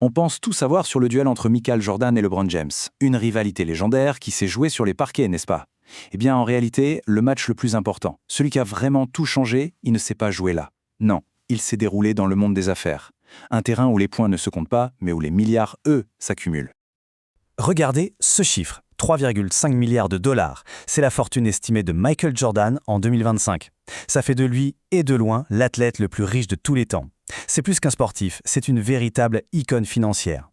On pense tout savoir sur le duel entre Michael Jordan et LeBron James, une rivalité légendaire qui s'est jouée sur les parquets, n'est-ce pas? Eh bien, en réalité, le match le plus important, celui qui a vraiment tout changé, il ne s'est pas joué là. Non, il s'est déroulé dans le monde des affaires. Un terrain où les points ne se comptent pas, mais où les milliards, eux, s'accumulent. Regardez ce chiffre, 3,5 milliards de dollars. C'est la fortune estimée de Michael Jordan en 2025. Ça fait de lui, et de loin, l'athlète le plus riche de tous les temps. C'est plus qu'un sportif, c'est une véritable icône financière.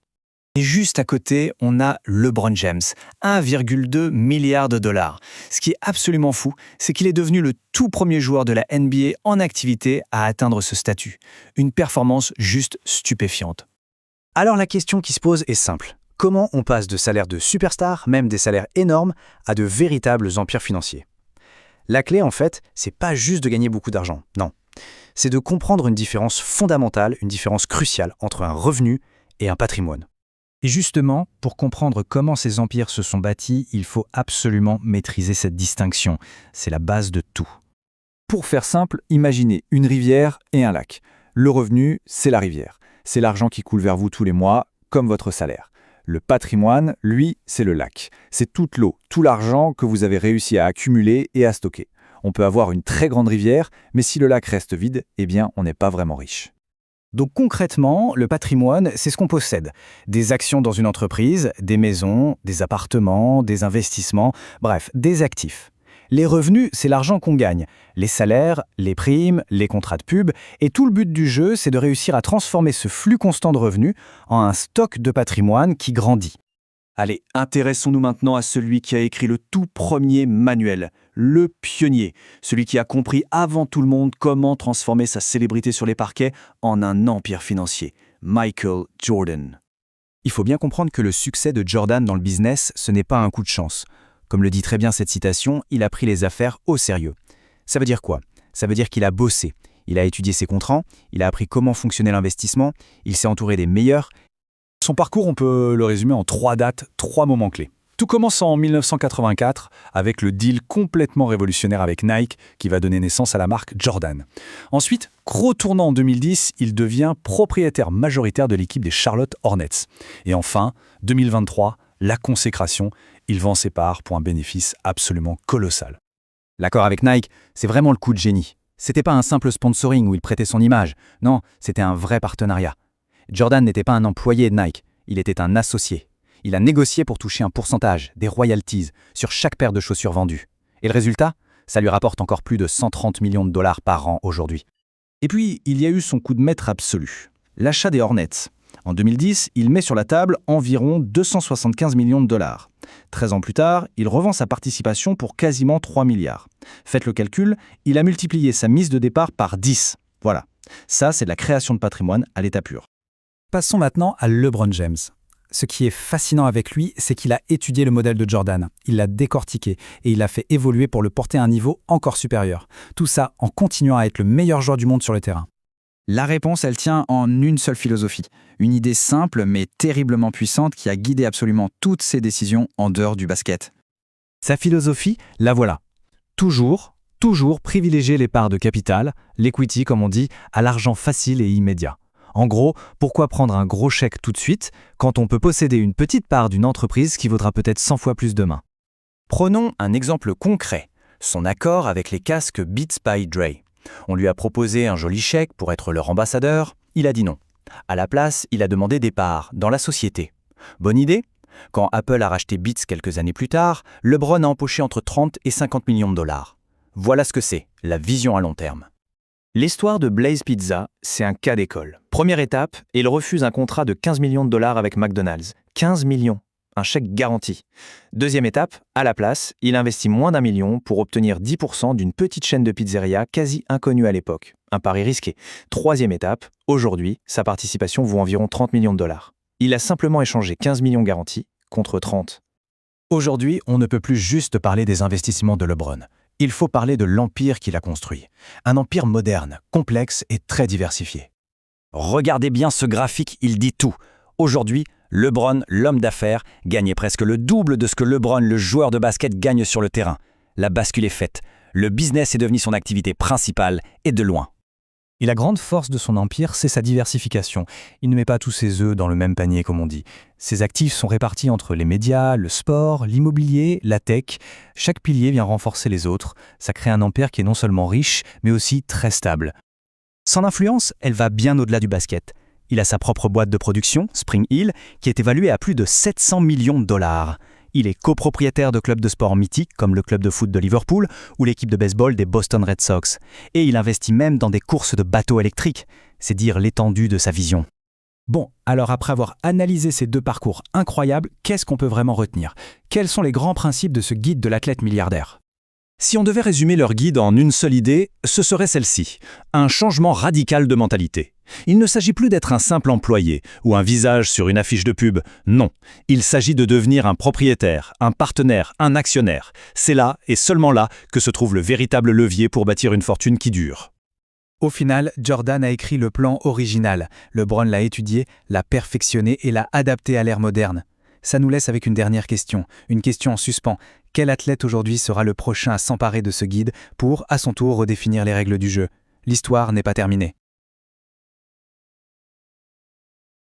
Et juste à côté, on a LeBron James, 1,2 milliard de dollars. Ce qui est absolument fou, c'est qu'il est devenu le tout premier joueur de la NBA en activité à atteindre ce statut. Une performance juste stupéfiante. Alors la question qui se pose est simple. Comment on passe de salaires de superstars, même des salaires énormes, à de véritables empires financiers? La clé, en fait, c'est pas juste de gagner beaucoup d'argent, non. C'est de comprendre une différence fondamentale, une différence cruciale entre un revenu et un patrimoine. Et justement, pour comprendre comment ces empires se sont bâtis, il faut absolument maîtriser cette distinction. C'est la base de tout. Pour faire simple, imaginez une rivière et un lac. Le revenu, c'est la rivière. C'est l'argent qui coule vers vous tous les mois, comme votre salaire. Le patrimoine, lui, c'est le lac. C'est toute l'eau, tout l'argent que vous avez réussi à accumuler et à stocker. On peut avoir une très grande rivière, mais si le lac reste vide, eh bien, on n'est pas vraiment riche. Donc concrètement, le patrimoine, c'est ce qu'on possède. Des actions dans une entreprise, des maisons, des appartements, des investissements, bref, des actifs. Les revenus, c'est l'argent qu'on gagne. Les salaires, les primes, les contrats de pub. Et tout le but du jeu, c'est de réussir à transformer ce flux constant de revenus en un stock de patrimoine qui grandit. Allez, intéressons-nous maintenant à celui qui a écrit le tout premier manuel, le pionnier, celui qui a compris avant tout le monde comment transformer sa célébrité sur les parquets en un empire financier, Michael Jordan. Il faut bien comprendre que le succès de Jordan dans le business, ce n'est pas un coup de chance. Comme le dit très bien cette citation, il a pris les affaires au sérieux. Ça veut dire quoi? Ça veut dire qu'il a bossé. Il a étudié ses contrats, il a appris comment fonctionnait l'investissement, il s'est entouré des meilleurs. Son parcours, on peut le résumer en 3 dates, 3 moments clés. Tout commence en 1984 avec le deal complètement révolutionnaire avec Nike qui va donner naissance à la marque Jordan. Ensuite, gros tournant en 2010, il devient propriétaire majoritaire de l'équipe des Charlotte Hornets. Et enfin, 2023, la consécration, il vend ses parts pour un bénéfice absolument colossal. L'accord avec Nike, c'est vraiment le coup de génie. C'était pas un simple sponsoring où il prêtait son image. Non, c'était un vrai partenariat. Jordan n'était pas un employé de Nike, il était un associé. Il a négocié pour toucher un pourcentage, des royalties, sur chaque paire de chaussures vendues. Et le résultat? Ça lui rapporte encore plus de 130 millions de dollars par an aujourd'hui. Et puis, il y a eu son coup de maître absolu, l'achat des Hornets. En 2010, il met sur la table environ 275 millions de dollars. 13 ans plus tard, il revend sa participation pour quasiment 3 milliards. Faites le calcul, il a multiplié sa mise de départ par 10. Voilà, ça c'est de la création de patrimoine à l'état pur. Passons maintenant à LeBron James. Ce qui est fascinant avec lui, c'est qu'il a étudié le modèle de Jordan, il l'a décortiqué et il l'a fait évoluer pour le porter à un niveau encore supérieur. Tout ça en continuant à être le meilleur joueur du monde sur le terrain. La réponse, elle tient en une seule philosophie. Une idée simple mais terriblement puissante qui a guidé absolument toutes ses décisions en dehors du basket. Sa philosophie, la voilà. Toujours privilégier les parts de capital, l'equity comme on dit, à l'argent facile et immédiat. En gros, pourquoi prendre un gros chèque tout de suite quand on peut posséder une petite part d'une entreprise qui vaudra peut-être 100 fois plus demain? Prenons un exemple concret, son accord avec les casques Beats by Dre. On lui a proposé un joli chèque pour être leur ambassadeur, il a dit non. À la place, il a demandé des parts dans la société. Bonne idée? Quand Apple a racheté Beats quelques années plus tard, LeBron a empoché entre 30 et 50 millions de dollars. Voilà ce que c'est, la vision à long terme. L'histoire de Blaze Pizza, c'est un cas d'école. Première étape, il refuse un contrat de 15 millions de dollars avec McDonald's. 15 millions, un chèque garanti. Deuxième étape, à la place, il investit moins d'1 million pour obtenir 10% d'une petite chaîne de pizzeria quasi inconnue à l'époque. Un pari risqué. Troisième étape, aujourd'hui, sa participation vaut environ 30 millions de dollars. Il a simplement échangé 15 millions garantis contre 30. Aujourd'hui, on ne peut plus juste parler des investissements de LeBron. Il faut parler de l'empire qu'il a construit. Un empire moderne, complexe et très diversifié. Regardez bien ce graphique, il dit tout. Aujourd'hui, LeBron, l'homme d'affaires, gagnait presque le double de ce que LeBron, le joueur de basket, gagne sur le terrain. La bascule est faite. Le business est devenu son activité principale et de loin. Et la grande force de son empire, c'est sa diversification. Il ne met pas tous ses œufs dans le même panier, comme on dit. Ses actifs sont répartis entre les médias, le sport, l'immobilier, la tech. Chaque pilier vient renforcer les autres. Ça crée un empire qui est non seulement riche, mais aussi très stable. Son influence, elle va bien au-delà du basket. Il a sa propre boîte de production, Spring Hill, qui est évaluée à plus de 700 millions de dollars. Il est copropriétaire de clubs de sport mythiques comme le club de foot de Liverpool ou l'équipe de baseball des Boston Red Sox. Et il investit même dans des courses de bateaux électriques. C'est dire l'étendue de sa vision. Bon, alors après avoir analysé ces deux parcours incroyables, qu'est-ce qu'on peut vraiment retenir? Quels sont les grands principes de ce guide de l'athlète milliardaire? Si on devait résumer leur guide en une seule idée, ce serait celle-ci. Un changement radical de mentalité. Il ne s'agit plus d'être un simple employé ou un visage sur une affiche de pub. Non, il s'agit de devenir un propriétaire, un partenaire, un actionnaire. C'est là, et seulement là, que se trouve le véritable levier pour bâtir une fortune qui dure. Au final, Jordan a écrit le plan original. LeBron l'a étudié, l'a perfectionné et l'a adapté à l'ère moderne. Ça nous laisse avec une dernière question, une question en suspens. Quel athlète aujourd'hui sera le prochain à s'emparer de ce guide pour, à son tour, redéfinir les règles du jeu? L'histoire n'est pas terminée.